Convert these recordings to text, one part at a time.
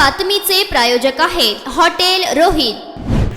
बातमीचे प्रायोजक आहेत हॉटेल रोहित।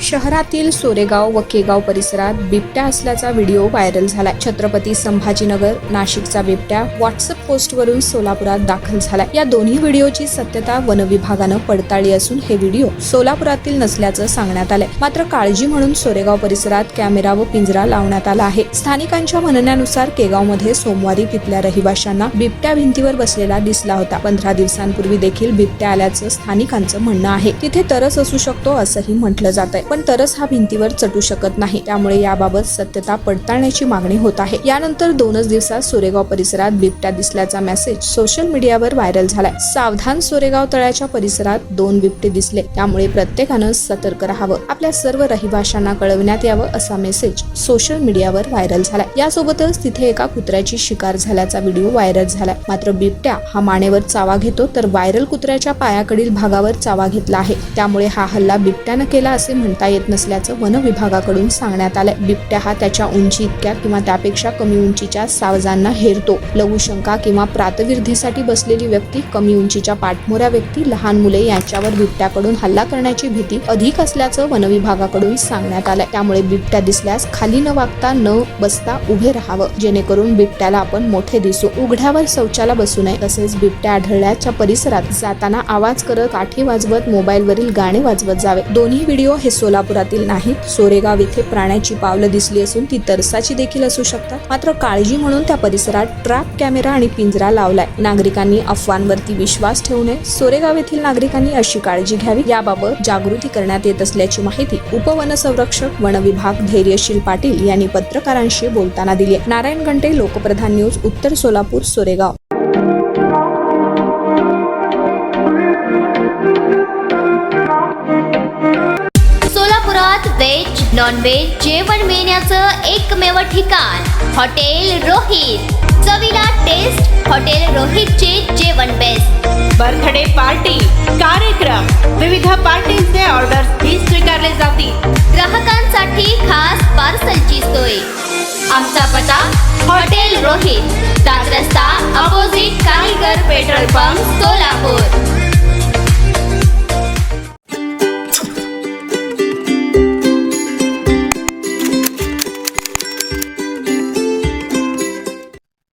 शहरातील सोरेगाव व केगाव परिसरात बिबट्या असल्याचा व्हिडिओ व्हायरल झालाय। छत्रपती संभाजीनगर नाशिकचा बिबट्या व्हॉट्सअप पोस्टवरून सोलापुरात दाखल झालाय। या दोन्ही व्हिडिओची सत्यता वन विभागानं पडताळली असून हे व्हिडिओ सोलापुरातील नसल्याचं सांगण्यात आलंय। मात्र काळजी म्हणून सोरेगाव परिसरात कॅमेरा व पिंजरा लावण्यात आला आहे। स्थानिकांच्या म्हणण्यानुसार केगावमध्ये सोमवारी तिथल्या रहिवाशांना बिबट्या भिंतीवर बसलेला दिसला होता। 15 दिवसांपूर्वी देखील बिबट्या आल्याचं स्थानिकांचं म्हणणं आहे। तिथे तरस असू शकतो असंही म्हटलं जात आहे, पण तरस हा भिंतीवर चढू शकत नाही। त्यामुळे याबाबत सत्यता पडताळण्याची मागणी होत आहे। यानंतर 2च दिवसात सोरेगाव परिसरात बिबट्या दिसल्याचा मेसेज सोशल मीडियावर व्हायरल झालाय। सावधान, सोरेगाव तळ्याच्या परिसरात 2 बिबटे दिसले, त्यामुळे प्रत्येकानं सतर्क राहावं, आपल्या सर्व रहिवाशांना कळवण्यात यावं असा मेसेज सोशल मीडियावर व्हायरल झालाय। यासोबतच तिथे एका कुत्र्याची शिकार झाल्याचा व्हिडिओ व्हायरल झालाय। मात्र बिबट्या हा मानेवर चावा घेतो, तर व्हायरल कुत्र्याच्या पायाकडील भागावर चावा घेतला आहे। त्यामुळे हा हल्ला बिबट्यानं केला असे म्हणता येत नसल्याचं वन विभागाकडून सांगण्यात आलंय। बिबट्या हा त्याच्या उंची इतक्या किंवा त्यापेक्षा कमी उंचीच्या सावजांना हेरतो। लघुशंका किंवा प्रातविर्धीसाठी बसलेली व्यक्ती, कमी उंचीच्या पाठमोऱ्या व्यक्ती, लहान मुले यांच्यावर बिबट्याकडून हल्ला करण्याची भीती अधिक असल्याचं वन विभागाकडून सांगण्यात आलंय। त्यामुळे बिबट्या दिसल्यास खाली न वागता न बसता उभे राहावं, जेणेकरून बिबट्याला आपण मोठे दिसू। उघड्यावर शौचाला बसू नये। तसेच बिबट्या आढळल्याच्या परिसरात जाताना आवाज करत, काठी वाजवत, मोबाईलवरील गाणे वाजवत जावे। दोन्ही व्हिडिओ हे सोलापुरातील नाहीत। सोरेगाव इथे प्राण्याची पावलं दिसली असून ती तरसाची देखील असू शकतात। मात्र काळजी म्हणून त्या परिसरात ट्रॅप कॅमेरा आणि पिंजरा लावलाय। नागरिकांनी अफवांवरती विश्वास ठेवू नये। सोरेगाव येथील नागरिकांनी अशी काळजी घ्यावी, याबाबत जागृती करण्यात येत असल्याची माहिती उपवनसंरक्षक वन विभाग धैर्यशील पाटील यांनी पत्रकारांशी बोलताना दिली। नारायण घंटे, लोकप्रधान न्यूज, उत्तर सोलापूर, सोरेगाव। सोलापुरात व्हेज नॉन व्हेज जेवण मिळण्याचं एकमेव ठिकाण हॉटेल रोहित। चवीला टेस्ट, हॉटेल रोहितचे जेवण बेस्ट। बर्थडे पार्टी, कार्यक्रम, विविध पार्टींचे ऑर्डर्स ही स्वीकारले जातील। ग्राहकांसाठी खास पार्सलची सोय। आमचा पत्ता हॉटेल रोहित, 7 रस्ता अपोजिट कारीगर पेट्रोल पंप, सोलापूर।